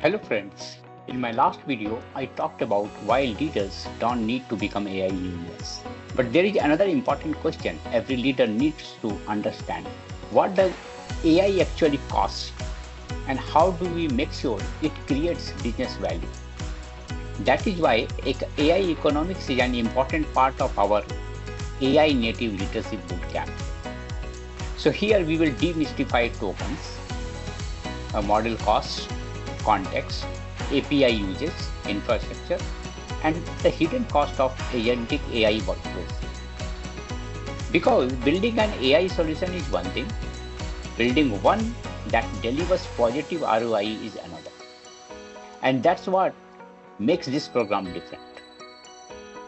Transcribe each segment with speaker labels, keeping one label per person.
Speaker 1: Hello friends, in my last video I talked about why leaders don't need to become AI engineers. But there is another important question every leader needs to understand. What does AI actually cost and how do we make sure it creates business value? That is why AI economics is an important part of our AI-Native Leadership Bootcamp. So here we will demystify tokens, model costs, context, API uses, infrastructure, and the hidden cost of agentic AI workflows. Because building an AI solution is one thing, building one that delivers positive ROI is another. And that's what makes this program different.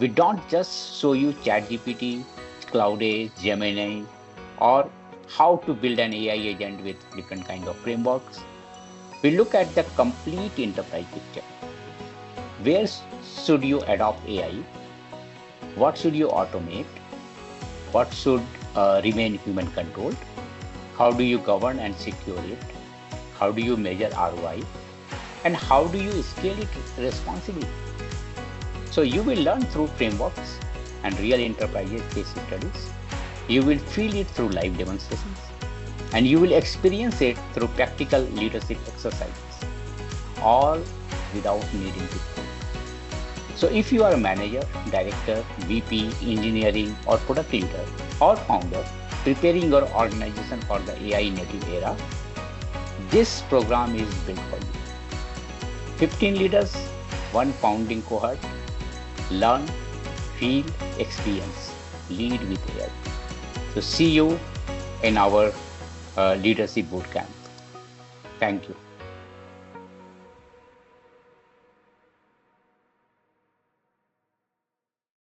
Speaker 1: We don't just show you ChatGPT, Cloud, Gemini, or how to build an AI agent with different kinds of frameworks. We look at the complete enterprise picture. Where should you adopt AI? What should you automate? What should remain human controlled? How do you govern and secure it? How do you measure ROI? And how do you scale it responsibly? So you will learn through frameworks and real enterprise case studies. You will feel it through live demonstrations. And you will experience it through practical leadership exercises, all without needing to code. So if you are a manager, director, VP, engineering, or product leader, or founder, preparing your organization for the AI native era, this program is built for you. 15 leaders, one founding cohort, learn, feel, experience, lead with AI. So see you in our Leadership Bootcamp. Thank you.